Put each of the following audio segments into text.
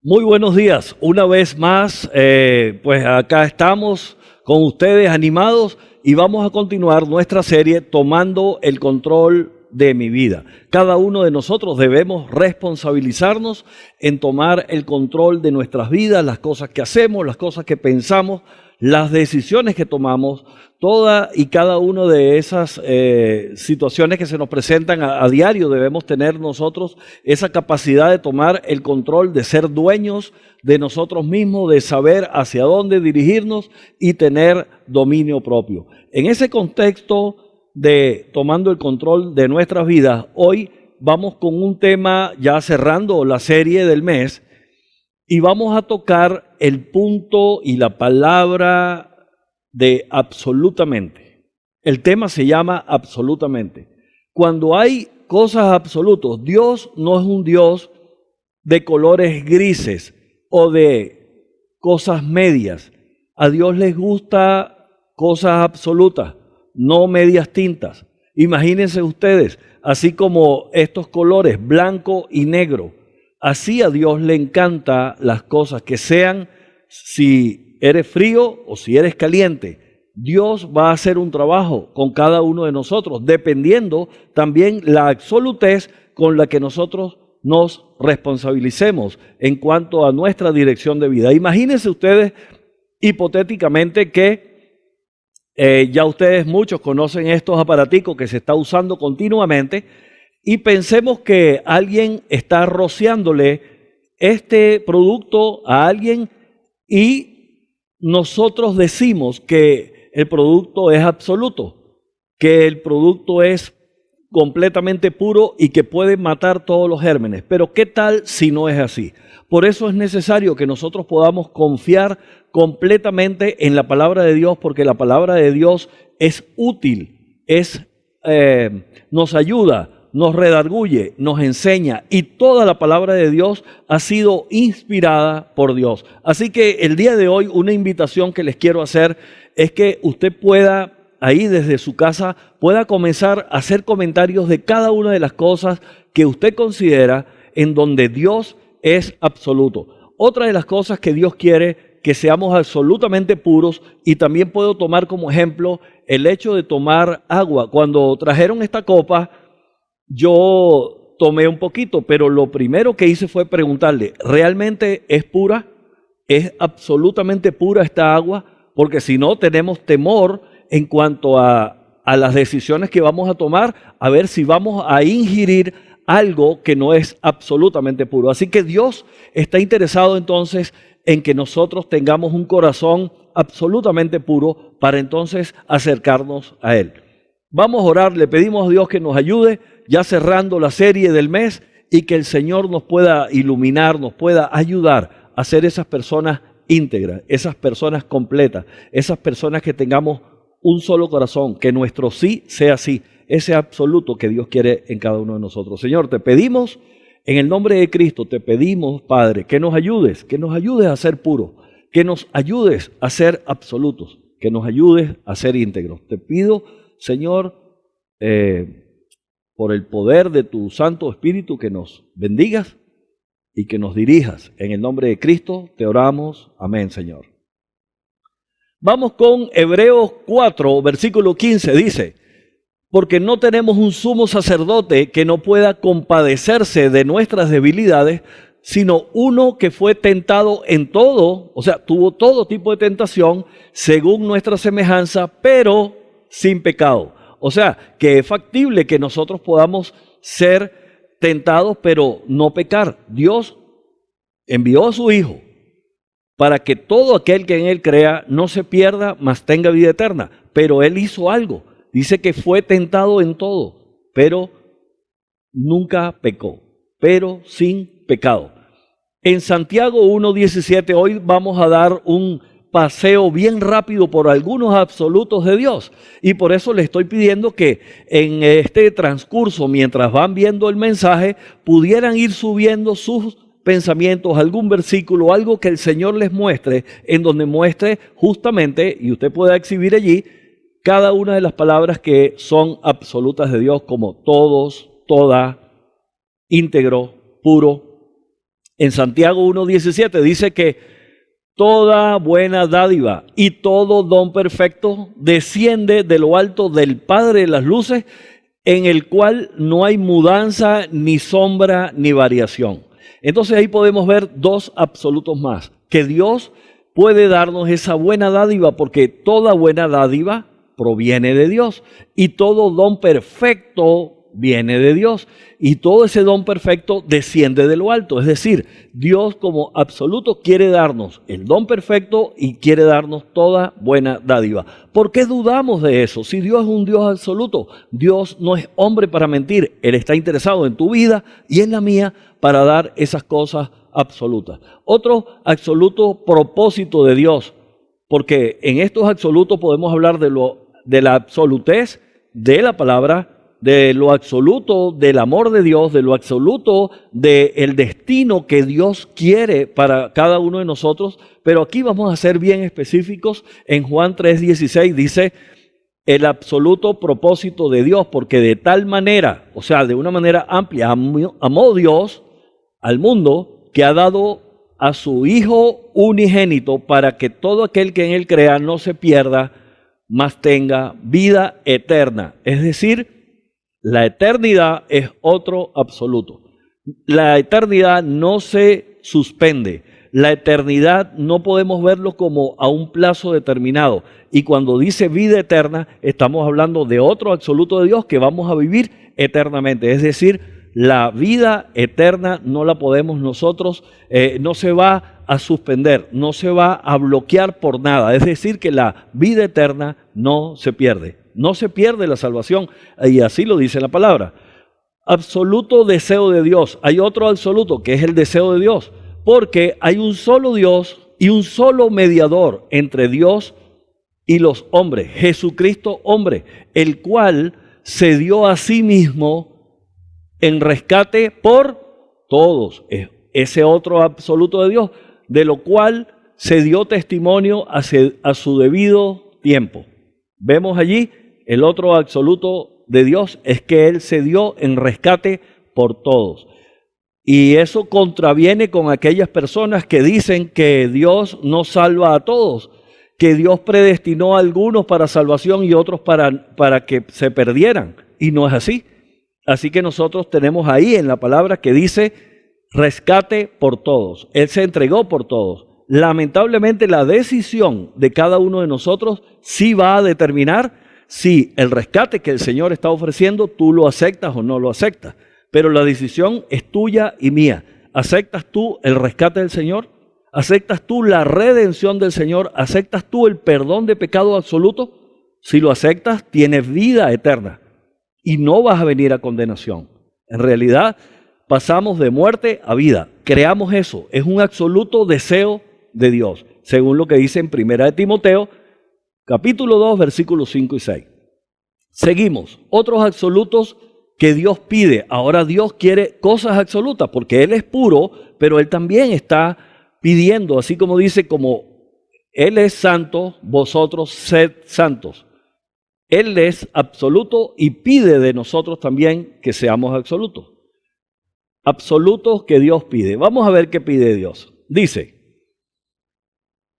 Muy buenos días, una vez más, pues acá estamos con ustedes animados y vamos a continuar nuestra serie tomando el control de mi vida. Cada uno de nosotros debemos responsabilizarnos en tomar el control de nuestras vidas, las cosas que hacemos, las cosas que pensamos, las decisiones que tomamos, toda y cada una de esas situaciones que se nos presentan a diario. Debemos tener nosotros esa capacidad de tomar el control, de ser dueños de nosotros mismos, de saber hacia dónde dirigirnos y tener dominio propio. En ese contexto de tomando el control de nuestras vidas, hoy vamos con un tema ya cerrando la serie del mes y vamos a tocar el punto y la palabra de absolutamente. El tema se llama absolutamente. Cuando hay cosas absolutas, Dios no es un Dios de colores grises o de cosas medias. A Dios les gusta cosas absolutas, no medias tintas. Imagínense ustedes, así como estos colores, blanco y negro, así a Dios le encanta las cosas que sean, si eres frío o si eres caliente, Dios va a hacer un trabajo con cada uno de nosotros, dependiendo también la absolutez con la que nosotros nos responsabilicemos en cuanto a nuestra dirección de vida. Imagínense ustedes hipotéticamente que ya ustedes muchos conocen estos aparaticos que se está usando continuamente y pensemos que alguien está rociándole este producto a alguien y nosotros decimos que el producto es absoluto, que el producto es completamente puro y que puede matar todos los gérmenes. Pero ¿qué tal si no es así? Por eso es necesario que nosotros podamos confiar completamente en la palabra de Dios, porque la palabra de Dios es útil, nos ayuda, nos redarguye, nos enseña, y toda la palabra de Dios ha sido inspirada por Dios. Así que el día de hoy una invitación que les quiero hacer es que usted pueda, ahí desde su casa, pueda comenzar a hacer comentarios de cada una de las cosas que usted considera en donde Dios es absoluto. Otra de las cosas que Dios quiere que seamos absolutamente puros, y también puedo tomar como ejemplo el hecho de tomar agua. Cuando trajeron esta copa, yo tomé un poquito, pero lo primero que hice fue preguntarle, ¿realmente es pura? ¿Es absolutamente pura esta agua? Porque si no, tenemos temor en cuanto a las decisiones que vamos a tomar, a ver si vamos a ingerir algo que no es absolutamente puro. Así que Dios está interesado entonces en que nosotros tengamos un corazón absolutamente puro para entonces acercarnos a Él. Vamos a orar, le pedimos a Dios que nos ayude, ya cerrando la serie del mes, y que el Señor nos pueda iluminar, nos pueda ayudar a ser esas personas íntegras, esas personas completas, esas personas que tengamos un solo corazón, que nuestro sí sea sí, ese absoluto que Dios quiere en cada uno de nosotros. Señor, te pedimos en el nombre de Cristo, te pedimos, Padre, que nos ayudes a ser puros, que nos ayudes a ser absolutos, que nos ayudes a ser íntegros. Te pido, Señor, por el poder de tu Santo Espíritu, que nos bendigas y que nos dirijas. En el nombre de Cristo te oramos. Amén, Señor. Vamos con Hebreos 4, versículo 15, dice: porque no tenemos un sumo sacerdote que no pueda compadecerse de nuestras debilidades, sino uno que fue tentado en todo, o sea, tuvo todo tipo de tentación según nuestra semejanza, pero sin pecado. O sea, que es factible que nosotros podamos ser tentados, pero no pecar. Dios envió a su Hijo para que todo aquel que en Él crea no se pierda, mas tenga vida eterna. Pero Él hizo algo. Dice que fue tentado en todo, pero nunca pecó, pero sin pecado. En Santiago 1:17, hoy vamos a dar un paseo bien rápido por algunos absolutos de Dios. Y por eso le estoy pidiendo que en este transcurso, mientras van viendo el mensaje, pudieran ir subiendo sus pensamientos, algún versículo, algo que el Señor les muestre, en donde muestre justamente, y usted pueda exhibir allí, cada una de las palabras que son absolutas de Dios, como todos, toda, íntegro, puro, En Santiago 1:17 dice que toda buena dádiva y todo don perfecto desciende de lo alto del Padre de las luces, en el cual no hay mudanza, ni sombra, ni variación. Entonces ahí podemos ver dos absolutos más, que Dios puede darnos esa buena dádiva, porque toda buena dádiva proviene de Dios y todo don perfecto viene de Dios, y todo ese don perfecto desciende de lo alto. Es decir, Dios como absoluto quiere darnos el don perfecto y quiere darnos toda buena dádiva. ¿Por qué dudamos de eso? Si Dios es un Dios absoluto, Dios no es hombre para mentir. Él está interesado en tu vida y en la mía para dar esas cosas absolutas. Otro absoluto propósito de Dios, porque en estos absolutos podemos hablar de la absolutez de la palabra, de lo absoluto del amor de Dios, de lo absoluto del destino que Dios quiere para cada uno de nosotros. Pero aquí vamos a ser bien específicos. En Juan 3:16 dice el absoluto propósito de Dios, porque de tal manera, o sea, de una manera amplia, amó Dios al mundo, que ha dado a su Hijo unigénito, para que todo aquel que en Él crea no se pierda, mas tenga vida eterna. Es decir, la eternidad es otro absoluto. La eternidad no se suspende. La eternidad no podemos verlo como a un plazo determinado. Y cuando dice vida eterna, estamos hablando de otro absoluto de Dios que vamos a vivir eternamente. Es decir, la vida eterna no la podemos nosotros, no se va a suspender, no se va a bloquear por nada. Es decir, que la vida eterna no se pierde. No se pierde la salvación, y así lo dice la palabra. Absoluto deseo de Dios. Hay otro absoluto que es el deseo de Dios, porque hay un solo Dios y un solo mediador entre Dios y los hombres, Jesucristo hombre, el cual se dio a sí mismo en rescate por todos. Ese otro absoluto de Dios, de lo cual se dio testimonio a su debido tiempo. Vemos allí el otro absoluto de Dios, es que Él se dio en rescate por todos. Y eso contraviene con aquellas personas que dicen que Dios no salva a todos, que Dios predestinó a algunos para salvación y otros para que se perdieran. Y no es así. Así que nosotros tenemos ahí en la palabra que dice rescate por todos. Él se entregó por todos. Lamentablemente la decisión de cada uno de nosotros sí va a determinar si el rescate que el Señor está ofreciendo tú lo aceptas o no lo aceptas. Pero la decisión es tuya y mía. ¿Aceptas tú el rescate del Señor? ¿Aceptas tú la redención del Señor? ¿Aceptas tú el perdón de pecado absoluto? Si lo aceptas, tienes vida eterna y no vas a venir a condenación. En realidad, pasamos de muerte a vida. Creamos eso. Es un absoluto deseo de Dios, según lo que dice en 1 Timoteo, capítulo 2, versículos 5 y 6. Seguimos. Otros absolutos que Dios pide. Ahora Dios quiere cosas absolutas, porque Él es puro, pero Él también está pidiendo, así como dice, como Él es santo, vosotros sed santos. Él es absoluto y pide de nosotros también que seamos absolutos. Absolutos que Dios pide. Vamos a ver qué pide Dios. Dice,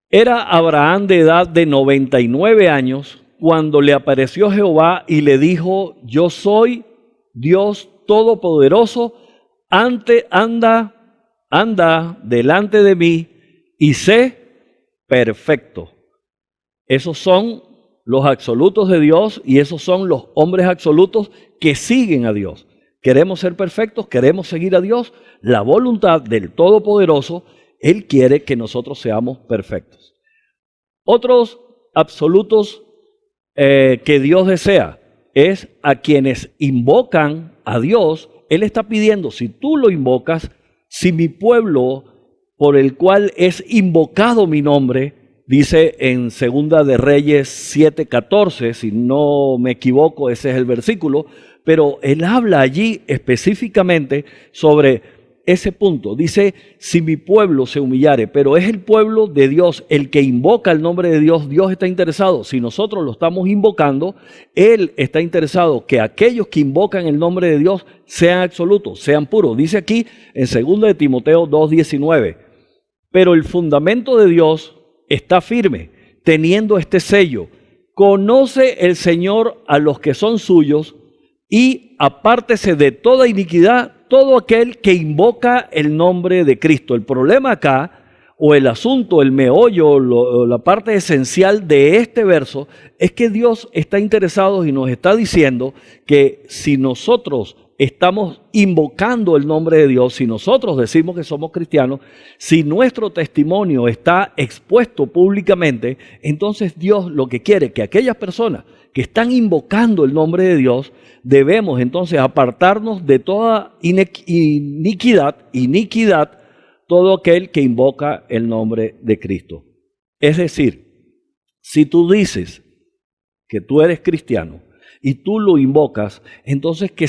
era Abraham de edad de 99 años cuando le apareció Jehová y le dijo, yo soy Dios Todopoderoso, anda delante de mí y sé perfecto. Esos son los absolutos de Dios y esos son los hombres absolutos que siguen a Dios. Queremos ser perfectos, queremos seguir a Dios. La voluntad del Todopoderoso, Él quiere que nosotros seamos perfectos. Otros absolutos que Dios desea es a quienes invocan a Dios. Él está pidiendo, si tú lo invocas, si mi pueblo por el cual es invocado mi nombre, dice en Segunda de Reyes 7:14, si no me equivoco, ese es el versículo, pero él habla allí específicamente sobre ese punto. Dice, si mi pueblo se humillare, pero es el pueblo de Dios el que invoca el nombre de Dios. Dios está interesado. Si nosotros lo estamos invocando, Él está interesado que aquellos que invocan el nombre de Dios sean absolutos, sean puros. Dice aquí en 2 de Timoteo 2:19, pero el fundamento de Dios está firme, teniendo este sello. Conoce el Señor a los que son suyos y apártese de toda iniquidad todo aquel que invoca el nombre de Cristo. El problema acá, o el asunto, el meollo, la parte esencial de este verso, es que Dios está interesado y nos está diciendo que si nosotros estamos invocando el nombre de Dios, si nosotros decimos que somos cristianos, si nuestro testimonio está expuesto públicamente, entonces Dios lo que quiere es que aquellas personas que están invocando el nombre de Dios, debemos entonces apartarnos de toda iniquidad, todo aquel que invoca el nombre de Cristo. Es decir, si tú dices que tú eres cristiano y tú lo invocas, entonces que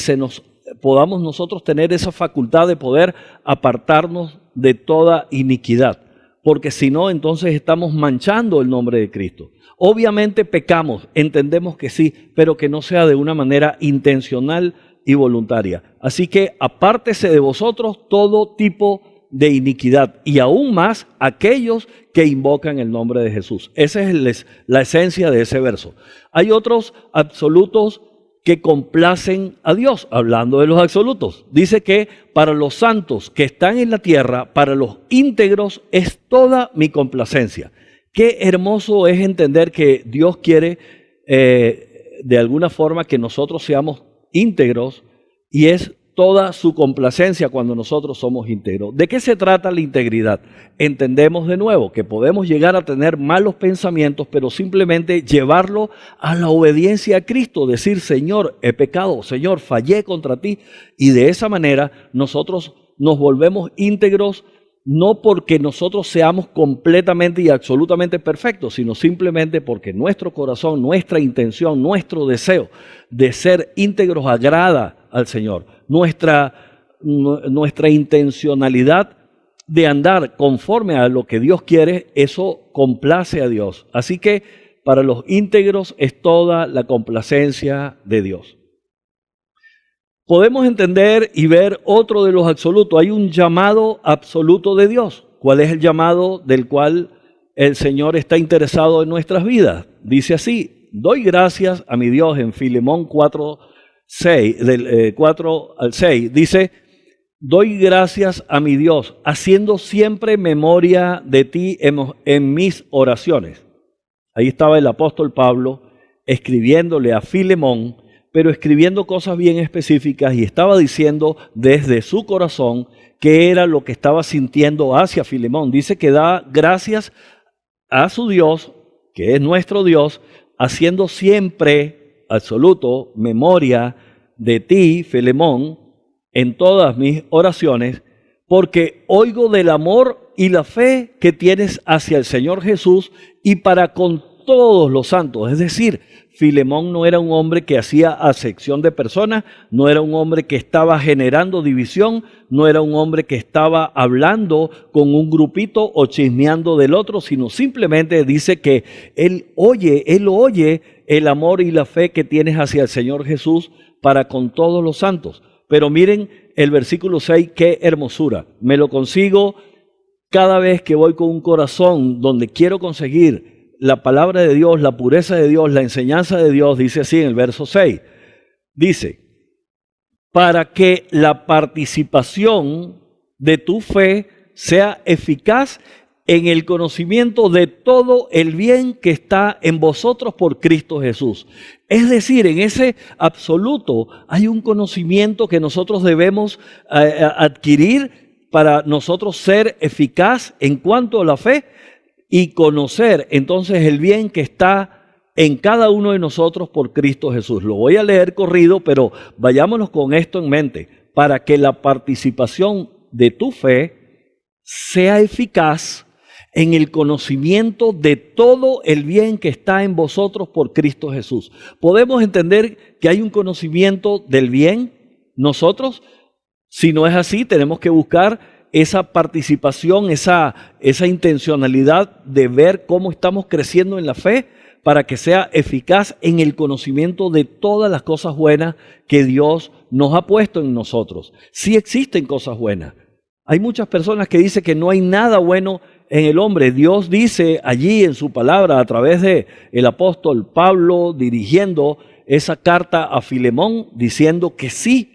podamos nosotros tener esa facultad de poder apartarnos de toda iniquidad, porque si no, entonces estamos manchando el nombre de Cristo. Obviamente pecamos, entendemos que sí, pero que no sea de una manera intencional y voluntaria. Así que apártese de vosotros todo tipo de iniquidad y aún más aquellos que invocan el nombre de Jesús. Esa es la esencia de ese verso. Hay otros absolutos que complacen a Dios, hablando de los absolutos. Dice que para los santos que están en la tierra, para los íntegros es toda mi complacencia. Qué hermoso es entender que Dios quiere de alguna forma que nosotros seamos íntegros y es toda su complacencia cuando nosotros somos íntegros. ¿De qué se trata la integridad? Entendemos de nuevo que podemos llegar a tener malos pensamientos, pero simplemente llevarlo a la obediencia a Cristo, decir, Señor, he pecado, Señor, fallé contra ti, y de esa manera nosotros nos volvemos íntegros, no porque nosotros seamos completamente y absolutamente perfectos, sino simplemente porque nuestro corazón, nuestra intención, nuestro deseo de ser íntegros agrada al Señor. Nuestra intencionalidad de andar conforme a lo que Dios quiere, eso complace a Dios. Así que para los íntegros es toda la complacencia de Dios. Podemos entender y ver otro de los absolutos. Hay un llamado absoluto de Dios. ¿Cuál es el llamado del cual el Señor está interesado en nuestras vidas? Dice así, doy gracias a mi Dios en Filemón 4:6, del 4 al 6. Dice, doy gracias a mi Dios, haciendo siempre memoria de ti en mis oraciones. Ahí estaba el apóstol Pablo escribiéndole a Filemón, pero escribiendo cosas bien específicas y estaba diciendo desde su corazón qué era lo que estaba sintiendo hacia Filemón. Dice que da gracias a su Dios, que es nuestro Dios, haciendo siempre, absoluto, memoria de ti, Filemón, en todas mis oraciones, porque oigo del amor y la fe que tienes hacia el Señor Jesús y para con todos los santos. Es decir, Filemón no era un hombre que hacía acepción de personas, no era un hombre que estaba generando división, no era un hombre que estaba hablando con un grupito o chismeando del otro, sino simplemente dice que él oye el amor y la fe que tienes hacia el Señor Jesús para con todos los santos. Pero miren el versículo 6, qué hermosura. Me lo consigo cada vez que voy con un corazón donde quiero conseguir la palabra de Dios, la pureza de Dios, la enseñanza de Dios. Dice así en el verso 6. Dice, para que la participación de tu fe sea eficaz en el conocimiento de todo el bien que está en vosotros por Cristo Jesús. Es decir, en ese absoluto hay un conocimiento que nosotros debemos adquirir para nosotros ser eficaz en cuanto a la fe y conocer entonces el bien que está en cada uno de nosotros por Cristo Jesús. Lo voy a leer corrido, pero vayámonos con esto en mente. Para que la participación de tu fe sea eficaz en el conocimiento de todo el bien que está en vosotros por Cristo Jesús. Podemos entender que hay un conocimiento del bien nosotros Si no es así, tenemos que buscar esa participación, esa intencionalidad de ver cómo estamos creciendo en la fe para que sea eficaz en el conocimiento de todas las cosas buenas que Dios nos ha puesto en nosotros. Sí existen cosas buenas. Hay muchas personas que dicen que no hay nada bueno en el hombre. Dios dice allí en su palabra, a través de el apóstol Pablo, dirigiendo esa carta a Filemón, diciendo que sí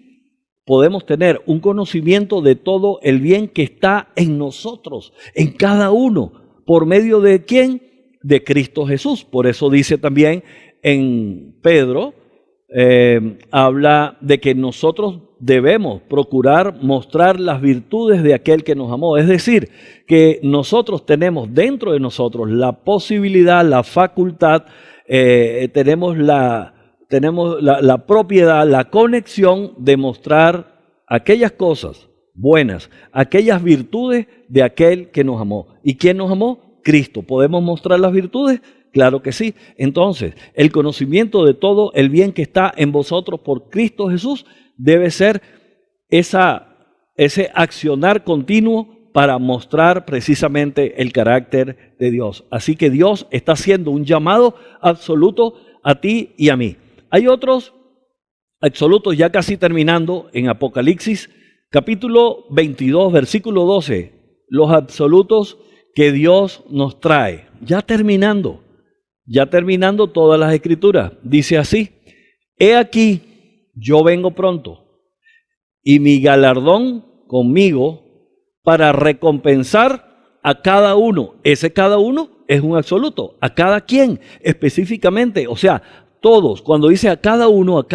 podemos tener un conocimiento de todo el bien que está en nosotros, en cada uno. ¿Por medio de quién? De Cristo Jesús. Por eso dice también en Pedro, habla de que nosotros debemos procurar mostrar las virtudes de aquel que nos amó. Es decir, que nosotros tenemos dentro de nosotros la posibilidad, la facultad, tenemos la propiedad, la conexión de mostrar aquellas cosas buenas, aquellas virtudes de aquel que nos amó. ¿Y quién nos amó? Cristo. ¿Podemos mostrar las virtudes? Claro que sí. Entonces, el conocimiento de todo el bien que está en vosotros por Cristo Jesús debe ser ese accionar continuo para mostrar precisamente el carácter de Dios. Así que Dios está haciendo un llamado absoluto a ti y a mí. Hay otros absolutos, ya casi terminando, en Apocalipsis, capítulo 22, versículo 12, los absolutos que Dios nos trae. Ya terminando todas las escrituras. Dice así: he aquí, yo vengo pronto, y mi galardón conmigo para recompensar a cada uno. Ese cada uno es un absoluto. ¿A cada quien? Específicamente, o sea, todos. Cuando dice a cada uno,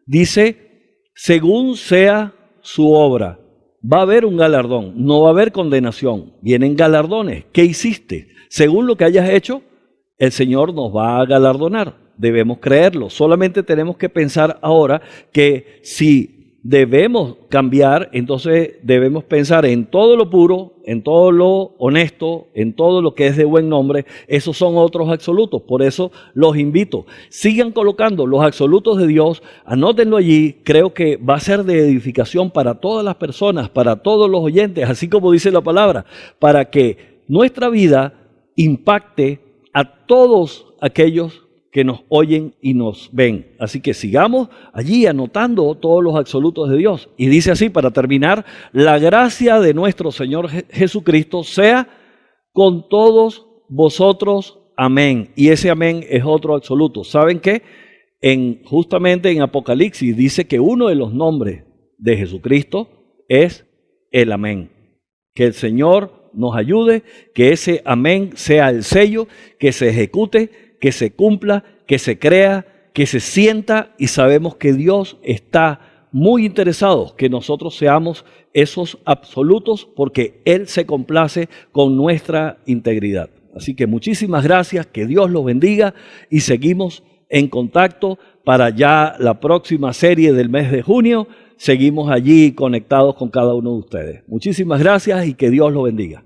dice según sea su obra. Va a haber un galardón, no va a haber condenación. Vienen galardones. ¿Qué hiciste? Según lo que hayas hecho, el Señor nos va a galardonar. Debemos creerlo. Solamente tenemos que pensar ahora que si debemos cambiar, entonces debemos pensar en todo lo puro, en todo lo honesto, en todo lo que es de buen nombre. Esos son otros absolutos. Por eso los invito. Sigan colocando los absolutos de Dios, anótenlo allí. Creo que va a ser de edificación para todas las personas, para todos los oyentes, así como dice la palabra, para que nuestra vida impacte a todos aquellos que nos oyen y nos ven. Así que sigamos allí anotando todos los absolutos de Dios. Y dice así, para terminar: la gracia de nuestro Señor Jesucristo sea con todos vosotros. Amén. Y ese amén es otro absoluto. ¿Saben qué? Justamente en Apocalipsis dice que uno de los nombres de Jesucristo es el amén. Que el Señor nos ayude, que ese amén sea el sello, que se ejecute, que se cumpla, que se crea, que se sienta, y sabemos que Dios está muy interesado que nosotros seamos esos absolutos porque Él se complace con nuestra integridad. Así que muchísimas gracias, que Dios los bendiga y seguimos en contacto para ya la próxima serie del mes de junio. Seguimos allí conectados con cada uno de ustedes. Muchísimas gracias y que Dios los bendiga.